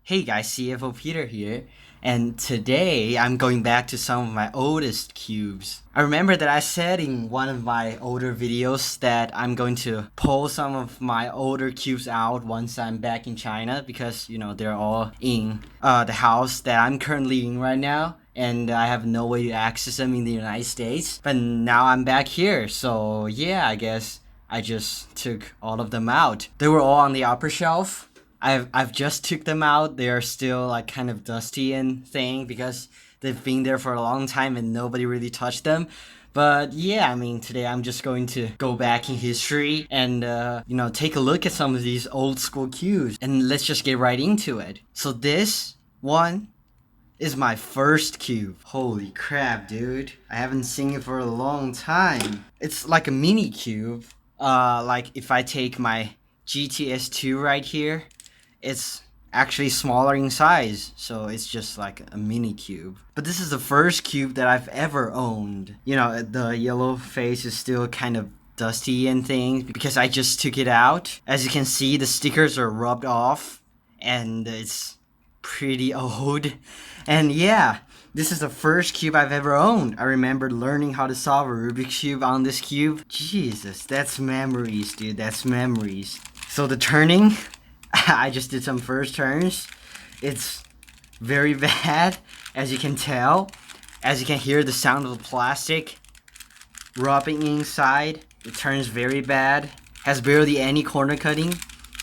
Hey guys, CFOPeter here, and today I'm going back to some of my oldest cubes. I remember that I said in one of my older videos that I'm going to pull some of my older cubes out once I'm back in China because, they're all in the house that I'm currently in right now. And I have no way to access them in the United States. But now I'm back here, so yeah, I guess I just took all of them out. They were all on the upper shelf. I've just took them out. They are still like kind of dusty and thing because they've been there for a long time and nobody really touched them. But yeah, I mean, today I'm just going to go back in history and, take a look at some of these old school cues. And let's just get right into it. So this one is my first cube. Holy crap, dude. I haven't seen it for a long time. It's like a mini cube. Like if I take my GTS2 right here, it's actually smaller in size, so it's just like a mini cube. But this is the first cube that I've ever owned. The yellow face is still kind of dusty and things because I just took it out. As you can see, the stickers are rubbed off and it's pretty old. And yeah, this is the first cube I've ever owned. I remember learning how to solve a Rubik's Cube on this cube. Jesus, that's memories, dude. That's memories. So the turning, I just did some first turns. It's very bad, as you can tell. As you can hear the sound of the plastic rubbing inside. It turns very bad. Has barely any corner cutting.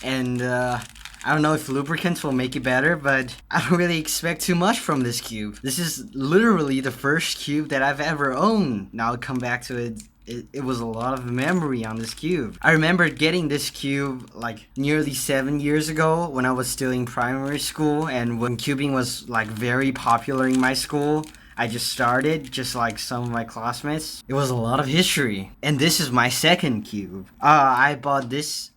And I don't know if lubricants will make it better, but I don't really expect too much from this cube. This is literally the first cube that I've ever owned. Now I'll come back to it. It was a lot of memory on this cube. I remember getting this cube like nearly 7 years ago when I was still in primary school and when cubing was like very popular in my school. I just started, just like some of my classmates. It was a lot of history. And this is my second cube. I bought this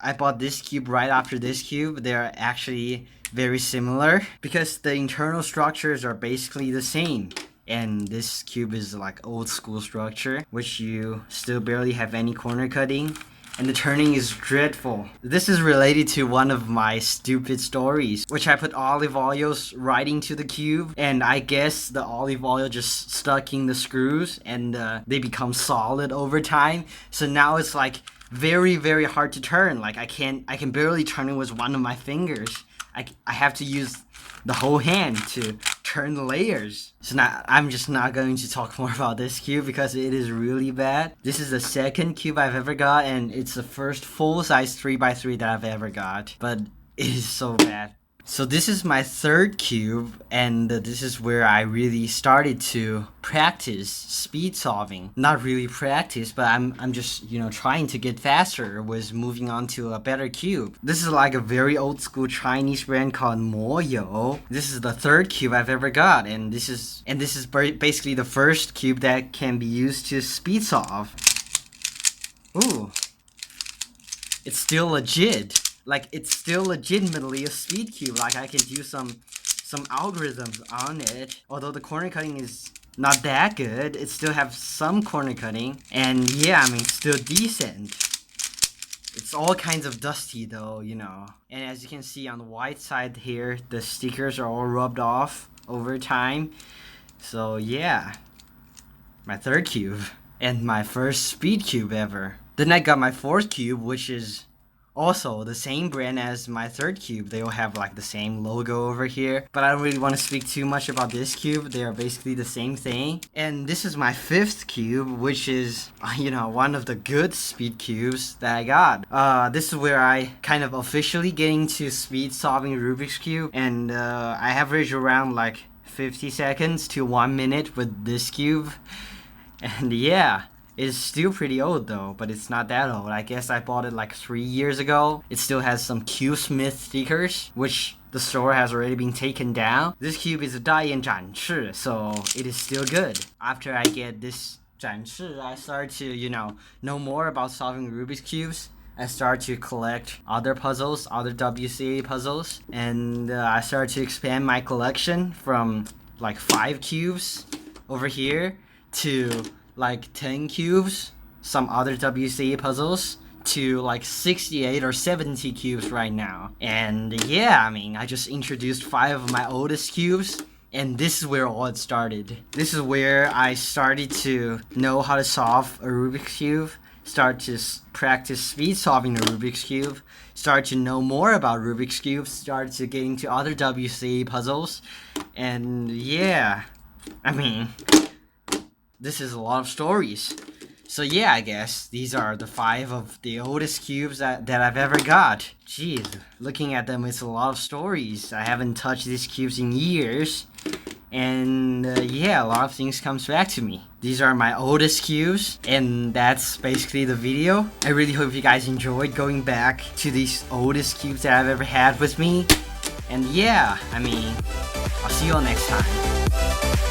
cube right after this cube. They're actually very similar because the internal structures are basically the same. And this cube is like old school structure, which you still barely have any corner cutting. And the turning is dreadful. This is related to one of my stupid stories, which I put olive oils right into the cube, and I guess the olive oil just stuck in the screws, and they become solid over time. So now it's like very, very hard to turn. Like I can barely turn it with one of my fingers. I have to use the whole hand to turn the layers. So now I'm just not going to talk more about this cube because it is really bad. This is the second cube I've ever got, and it's the first full-size 3x3 that I've ever got. But it is so bad. So this is my third cube, and this is where I really started to practice speed solving. Not really practice, but I'm just, trying to get faster with moving on to a better cube. This is like a very old school Chinese brand called Moyo. This is the third cube I've ever got, and this is basically the first cube that can be used to speed solve. Ooh. It's still legit. Like, it's still legitimately a speed cube. Like, I can do some algorithms on it. Although the corner cutting is not that good, it still have some corner cutting. And yeah, I mean, still decent. It's all kinds of dusty though, And as you can see on the white side here, the stickers are all rubbed off over time. So yeah, my third cube. And my first speed cube ever. Then I got my fourth cube, which is also the same brand as my third cube. They all have like the same logo over here, but I don't really want to speak too much about this cube. They are basically the same thing. And this is my fifth cube, which is one of the good speed cubes that I got. This is where I kind of officially get into speed solving Rubik's Cube, and I average around like 50 seconds to 1 minute with this cube. And yeah, it's still pretty old though, but it's not that old. I guess I bought it like 3 years ago. It still has some Q Smith stickers, which the store has already been taken down. This cube is a 大雁展翅, so it is still good. After I get this 展翅, I start to, know more about solving Rubik's Cubes. I start to collect other puzzles, other WCA puzzles, and I start to expand my collection from like 5 cubes over here to like 10 cubes, some other WCA puzzles, to like 68 or 70 cubes right now. And yeah, I mean, I just introduced 5 of my oldest cubes. And this is where all it started. This is where I started to know how to solve a Rubik's Cube, start to practice speed solving a Rubik's Cube, start to know more about Rubik's Cubes, start to get into other WCA puzzles. And yeah, I mean, this is a lot of stories. So yeah, I guess these are the 5 of the oldest cubes that I've ever got. Jeez, looking at them, it's a lot of stories. I haven't touched these cubes in years. And yeah, a lot of things comes back to me. These are my oldest cubes, and that's basically the video. I really hope you guys enjoyed going back to these oldest cubes that I've ever had with me. And yeah, I mean, I'll see you all next time.